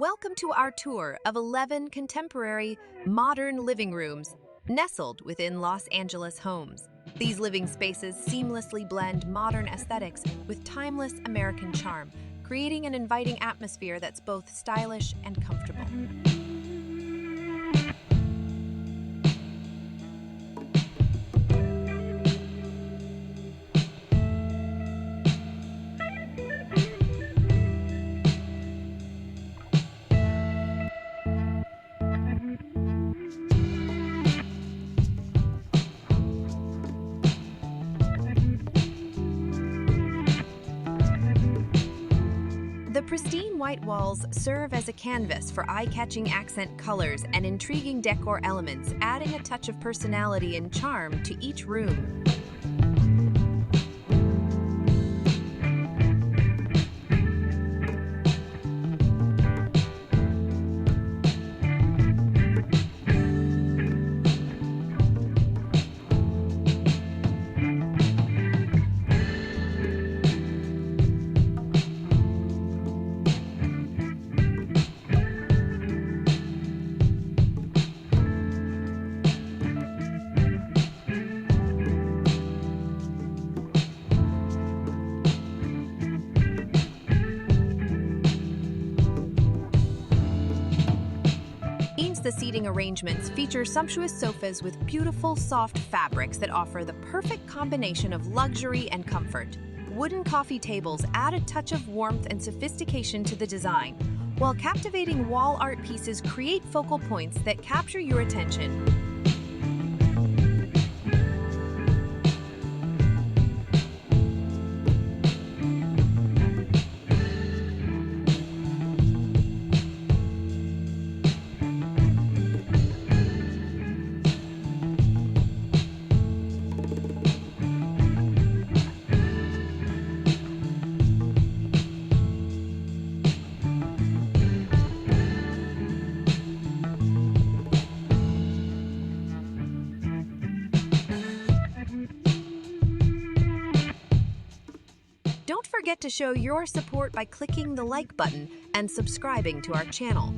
Welcome to our tour of 11 contemporary, modern living rooms nestled within Los Angeles homes. These living spaces seamlessly blend modern aesthetics with timeless American charm, creating an inviting atmosphere that's both stylish and comfortable. The pristine white walls serve as a canvas for eye-catching accent colors and intriguing decor elements, adding a touch of personality and charm to each room. The seating arrangements feature sumptuous sofas with beautiful, soft fabrics that offer the perfect combination of luxury and comfort. Wooden coffee tables add a touch of warmth and sophistication to the design, while captivating wall art pieces create focal points that capture your attention. Don't forget to show your support by clicking the like button and subscribing to our channel.